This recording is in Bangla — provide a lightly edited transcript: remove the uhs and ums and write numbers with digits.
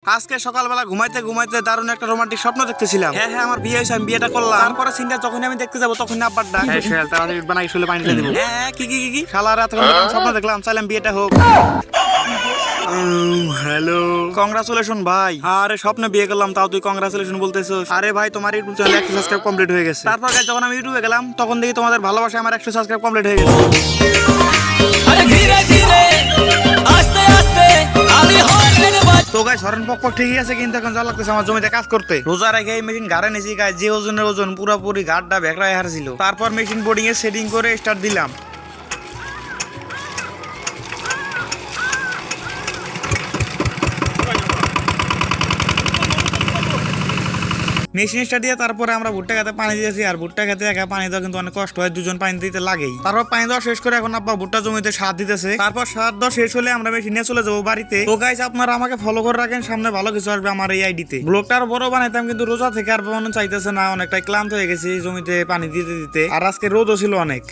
আজকে সকালবেলা ঘুমাইতে ঘুমাইতে দারুণ একটা রোমান্টিক স্বপ্ন দেখতেছিলাম। হ্যাঁ হ্যাঁ, আমার বিয়ে হয়েছে, আমি বিয়েটা করলাম। তারপরে সিনটা যখন আমি দেখতে যাবো তখন আব্বার ডাক, তাড়াতাড়ি বানাই শুলে পানি ঢেলে দিব। হ্যাঁ কি কি কি কি শালা রাত স্বপ্ন দেখলাম, চাইলাম বিয়েটা হোক। হ্যালো, কংগ্রাচুলেশন ভাই। আরে স্বপ্নে বিয়ে করলাম, তাও তুই কংগ্রাচুলেশন বলতেছিস? আরে ভাই, তোমার ইউটিউব চ্যানেলে 100 সাবস্ক্রাইব কমপ্লিট হয়ে গেছে। তারপর যখন আমি ইউটিউবে গেলাম তখন দেখি তোমাদের ভালোবাসায় আমার 100 সাবস্ক্রাইব কমপ্লিট হয়ে গেছে। আরে ধীরে ধীরে আস্তে আস্তে আমি হর্নের বাজ তো গাইস, হরেন পক পক ঠিকই আছে, কিন্তু এখন যা লাগতেছে আমার জমিতে কাজ করতে। রোজা রেখে এই মেশিন ঘাড়ে নিয়েছি গাইস, যে ওজনের ওজন পুরোপুরি ঘাটটা ভেকড়ায় হারছিল। তারপর মেশিন বোর্ডিং এ সেটিং করে স্টার্ট দিলাম। মেশিন স্টার্ট দিয়ে তারপরে আমরা ভুট্টা খেতে পানি দিয়েছি। আর ভুট্টা খেতে একা পানি দেওয়া কিন্তু অনেক কষ্ট হয়, দুজন পানি দিতে লাগেই। তারপর পানি দেওয়া শেষ করে এখন আব্বা ভুট্টা জমিতে সার দিতেছে। তারপর সার দেওয়া শেষ হলে আমরা মেশিন নিয়ে চলে যাবো বাড়িতে। তো গাইস, আপনারা আমাকে ফলো করে রাখেন, সামনে ভালো কিছু আসবে আমার এই আইডিতে। ব্লগটা আর বড় বানাইতাম, কিন্তু রোজা থেকে আর বানানো চাইতেছে না, অনেকটাই ক্লান্ত হয়ে গেছি জমিতে পানি দিতে দিতে। আর আজকে রোদও ছিল অনেক।